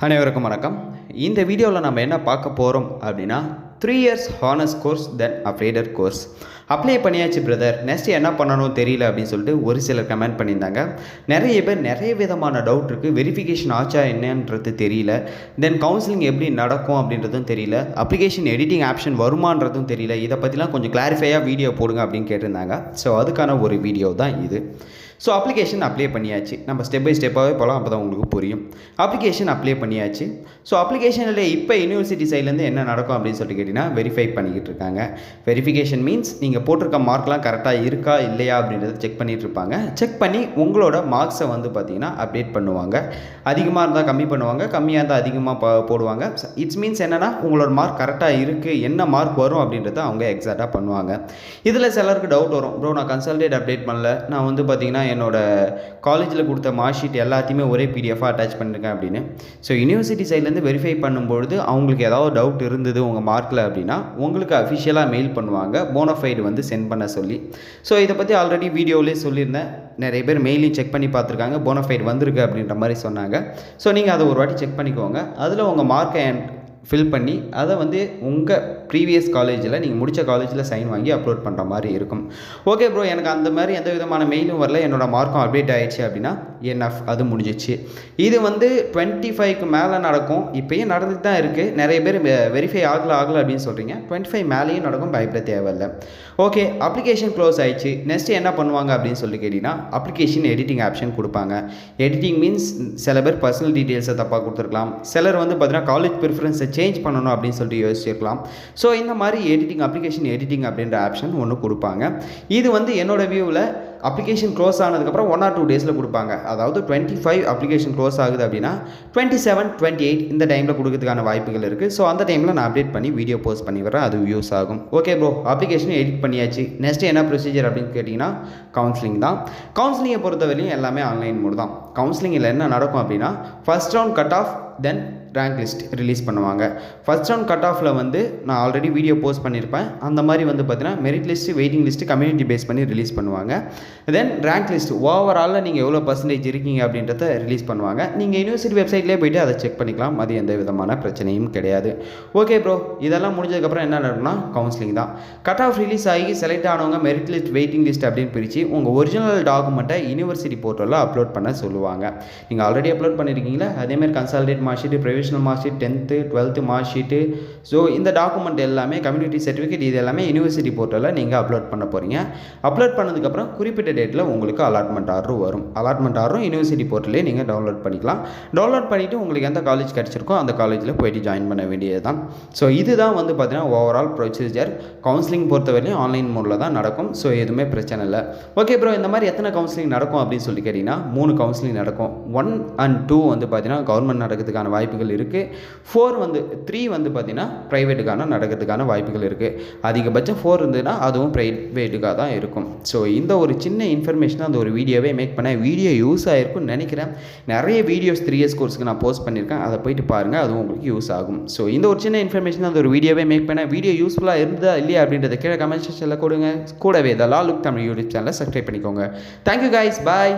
அனைவருக்கும் வணக்கம். இந்த வீடியோவில் நம்ம என்ன பார்க்க போகிறோம் அப்படின்னா 3 years ஹானர்ஸ் கோர்ஸ் தென் அப்கிரேடட் கோர்ஸ் அப்ளை பண்ணியாச்சு பிரதர், நெக்ஸ்ட் என்ன பண்ணணும் தெரியல அப்படின்னு சொல்லிட்டு ஒரு சிலர் கமெண்ட் பண்ணியிருந்தாங்க. நிறைய பேர் நிறைய விதமான டவுட் இருக்குது. வெரிஃபிகேஷன் ஆச்சா என்னன்றது தெரியல, தென் கவுன்சிலிங் எப்படி நடக்கும் அப்படின்றதும் தெரியல, அப்ளிகேஷன் எடிட்டிங் ஆப்ஷன் வருமானதும் தெரியல. இதை பற்றிலாம் கொஞ்சம் கிளாரிஃபையாக வீடியோ போடுங்க அப்படின்னு கேட்டிருந்தாங்க. ஸோ அதுக்கான ஒரு வீடியோ தான் இது. ஸோ அப்ளிகேஷன் அப்ளை பண்ணியாச்சு. நம்ம ஸ்டெப் பை ஸ்டெப்பாகவே போகலாம், அப்போ தான் உங்களுக்கு புரியும். அப்ளிகேஷன் அப்ளை பண்ணியாச்சு. ஸோ அப்ளிகேஷனில் இப்போ யூனிவர்சிட்டி சைட்லேருந்து என்ன நடக்கும் அப்படின்னு சொல்லிட்டு கேட்டிங்கன்னா வெரிஃபை பண்ணிக்கிட்டு இருக்காங்க. வெரிஃபிகேஷன் மீன்ஸ் நீங்கள் போட்டிருக்க மார்க்லாம் கரெக்டாக இருக்கா இல்லையா அப்படின்றத செக் பண்ணிகிட்டு இருப்பாங்க. செக் பண்ணி உங்களோட மார்க்ஸை வந்து பார்த்திங்கன்னா அப்டேட் பண்ணுவாங்க. அதிகமாக இருந்தால் கம்மி பண்ணுவாங்க, கம்மியாக இருந்தால் அதிகமாக போடுவாங்க. இட்ஸ் மீன்ஸ் என்னென்னா உங்களோட மார்க் கரெக்டாக இருக்குது, என்ன மார்க் வரும் அப்படின்றத அவங்க எக்ஸாக்டாக பண்ணுவாங்க. இதில் சிலருக்கு டவுட் வரும், ப்ரோ நான் கன்சல்டேட் அப்டேட் பண்ணல, நான் வந்து பார்த்திங்கன்னா என்னோட காலேஜில் கொடுத்த மார்க் ஷீட் எல்லாத்தையுமே ஒரே பிடிஎஃபாக அட்டாச் பண்ணியிருக்கேன் அப்படின்னு. ஸோ யூனிவர்சிட்டி சைட்லேருந்து வெரிஃபை பண்ணும்பொழுது அவங்களுக்கு ஏதாவது டவுட் இருந்தது உங்கள் மார்க்கில் அப்படின்னா உங்களுக்கு அஃபிஷியலாக மெயில் பண்ணுவாங்க, போனஃபைடு வந்து சென்ட் பண்ண சொல்லி. ஸோ இதை பற்றி ஆல்ரெடி வீடியோவிலே சொல்லியிருந்தேன். நிறைய பேர் மெயிலையும் செக் பண்ணி பார்த்துருக்காங்க, போனஃபைடு வந்திருக்கு அப்படின்ற மாதிரி சொன்னாங்க. ஸோ நீங்கள் அதை ஒரு வாட்டி செக் பண்ணிக்கோங்க. அதில் உங்கள் மார்க்கை ஃபில் பண்ணி அதை வந்து உங்கள் ப்ரீவியஸ் காலேஜில் நீங்கள் முடித்த காலேஜில் சைன் வாங்கி அப்லோட் பண்ணுற மாதிரி இருக்கும். ஓகே ப்ரோ, எனக்கு அந்த மாதிரி எந்த விதமான மெயிலும் வரல, என்னோட மார்க்கும் அப்டேட் ஆகிடுச்சு அப்படின்னா என்எஃப் அது முடிஞ்சிச்சு. இது வந்து 25க்கு மேலே நடக்கும். இப்போயும் நடந்துட்டு தான் இருக்குது. நிறைய பேர் வெரிஃபை ஆகலை அப்படின்னு சொல்கிறீங்க. 25 மேலேயும் நடக்கும், பயப்பட தேவையில்லை. ஓகே, அப்ளிகேஷன் க்ளோஸ் ஆகிடுச்சு. நெக்ஸ்ட்டு என்ன பண்ணுவாங்க அப்படின்னு சொல்லி கேட்டிங்கன்னா அப்ளிகேஷன் எடிட்டிங் ஆப்ஷன் கொடுப்பாங்க. எடிட்டிங் மீன்ஸ் சில பேர் பர்சனல் டீட்டெயில்ஸை தப்பாக கொடுத்துருக்கலாம், சிலர் வந்து பார்த்தீங்கன்னா காலேஜ் ப்ரிஃபரன்ஸை சேஞ்ச் பண்ணணும் அப்படின்னு சொல்லிட்டு யோசிச்சிருக்கலாம். ஸோ இந்த மாதிரி அப்ளிகேஷன் எடிட்டிங் அப்படின்ற ஆப்ஷன் ஒன்று கொடுப்பாங்க. இது வந்து என்னோடய வியூவில் அப்ளிகேஷன் க்ளோஸ் ஆனதுக்கப்புறம் 1 or 2 டேஸில் கொடுப்பாங்க. அதாவது 25 அப்ளிகேஷன் க்ளோஸ் ஆகுது அப்படின்னா 27, 28 இந்த டைமில் கொடுக்கறதுக்கான வாய்ப்புகள் இருக்குது. ஸோ அந்த டைமில் நான் அப்டேட் பண்ணி வீடியோ போஸ்ட் பண்ணி வரேன், அது யூஸ் ஆகும். ஓகே ப்ரோ, அப்ளிகேஷன் எடிட் பண்ணியாச்சு. நெக்ஸ்ட் என்ன ப்ரொசீஜர் அப்படின்னு கேட்டிங்கன்னா கவுன்சிலிங் தான். கவுன்சிலிங்கை பொறுத்தவரையும் எல்லாமே ஆன்லைன் மோடு தான். கவுன்சிலிங்கில் என்ன நடக்கும் அப்படின்னா ஃபர்ஸ்ட் ரவுண்ட் கட் ஆஃப், தென் ரேங்க் லிஸ்ட் ரிலீஸ் பண்ணுவாங்க. ஃபர்ஸ்ட் ரவுண்ட் கட் ஆஃபில் வந்து நான் ஆல்ரெடி வீடியோ போஸ்ட் பண்ணியிருப்பேன். அந்த மாதிரி வந்து பார்த்தீங்கன்னா merit list, waiting list, community base பண்ணி ரிலீஸ் பண்ணுவாங்க. தென் ரேங்க் லிஸ்ட் ஓவராலில் நீங்கள் எவ்வளோ பர்சன்டேஜ் இருக்கீங்க அப்படின்றத ரிலீஸ் பண்ணுவாங்க. நீங்கள் யூனிவர்சிட்டி வெப்சைட்லேயே போய்ட்டு அதை செக் பண்ணிக்கலாம், அது எந்த விதமான பிரச்சனையும் கிடையாது. ஓகே ப்ரோ, இதெல்லாம் முடிஞ்சதுக்கப்புறம் என்ன நடக்கும்னா கவுன்சிலிங் தான். கட் ஆஃப் ரிலீஸ் ஆகி செலக்ட் ஆனவங்க மெரிட் லிஸ்ட், வெயிட்டிங் லிஸ்ட் அப்படின்னு பிரித்து உங்கள் ஒரிஜினல் டாக்குமெண்ட்டை யூனிவர்சிட்டி போர்ட்டலில் அப்லோட் பண்ண சொல்லுவாங்க. நீங்கள் ஆல்ரெடி அப்லோட் பண்ணியிருக்கீங்களா, அதேமாதிரி consolidate mark sheet, provisional mark sheet, 10th 12th mark sheet, so இந்த டாக்குமெண்ட் எல்லாமே, கம்யூனிட்டி சர்டிஃபிகேட், இது எல்லாமே யூனிவர்சிட்டி போர்ட்டலில் நீங்கள் அப்லோட் பண்ண போகிறீங்க. அப்லோட் பண்ணதுக்கப்புறம் குறிப்பிட்ட டேட்டில் உங்களுக்கு அலாட்மெண்ட் ஆர்டர் வரும். அலாட்மெண்ட் ஆர்டரும் யூனிவர்சிட்டி போர்ட்டலே நீங்கள் டவுன்லோட் பண்ணிக்கலாம். டவுன்லோட் பண்ணிவிட்டு உங்களுக்கு எந்த காலேஜ் கிடச்சிருக்கோ அந்த காலேஜில் போய்ட்டு ஜாயின் பண்ண வேண்டியது தான். ஸோ இதுதான் வந்து பார்த்தீங்கன்னா ஓவரால் ப்ரொசீஜர். கவுன்சிலிங் பொறுத்தவரையிலும் ஆன்லைன் மோடில் தான் நடக்கும். ஸோ எதுவுமே பிரச்சனை இல்லை. ஓகே ப்ரோ, இந்த மாதிரி எத்தனை கவுன்சிலிங் நடக்கும் அப்படின்னு சொல்லி கேட்டிங்கன்னா 3 கவுன்சிலிங் நடக்கும். 1 and 2 வந்து பார்த்தீங்கன்னா கவர்மெண்ட் நடக்கிறதுக்கான வாய்ப்புகள் இருக்குது. 4 வந்து 3 வந்து பார்த்தீங்கன்னா ப்ரைவேட்டுக்கான நடக்கிறதுக்கான வாய்ப்புகள் இருக்குது. அதிகபட்சம் 4 இருந்ததுன்னா அதுவும் ப்ரைவேட்டுக்காக தான் இருக்கும். ஸோ இந்த ஒரு சின்ன இன்ஃபர்மேஷன் அந்த ஒரு வீடியோவே மேக் பண்ண வீடியோ யூஸ் ஆகிருக்கும்னு நினைக்கிறேன். நிறைய வீடியோஸ் 3 years கோர்ஸுக்கு நான் போஸ்ட் பண்ணியிருக்கேன், அதை போய்ட்டு பாருங்கள், அதுவும் உங்களுக்கு யூஸ் ஆகும். ஸோ இந்த ஒரு சின்ன இன்ஃபர்மேஷன் அந்த ஒரு வீடியோவே மேக் பண்ண வீடியோ யூஸ்ஃபுல்லாக இருந்தால் இல்லையா அப்படின்றத கீழே கமெண்ட் செக்ஷனில் கொடுங்க. கூடவே த லா லுக் தமிழ் யூடியூப் சேனலை சப்ஸ்கிரைப் பண்ணிக்கோங்க. தேங்க்யூ கைஸ், பாய்.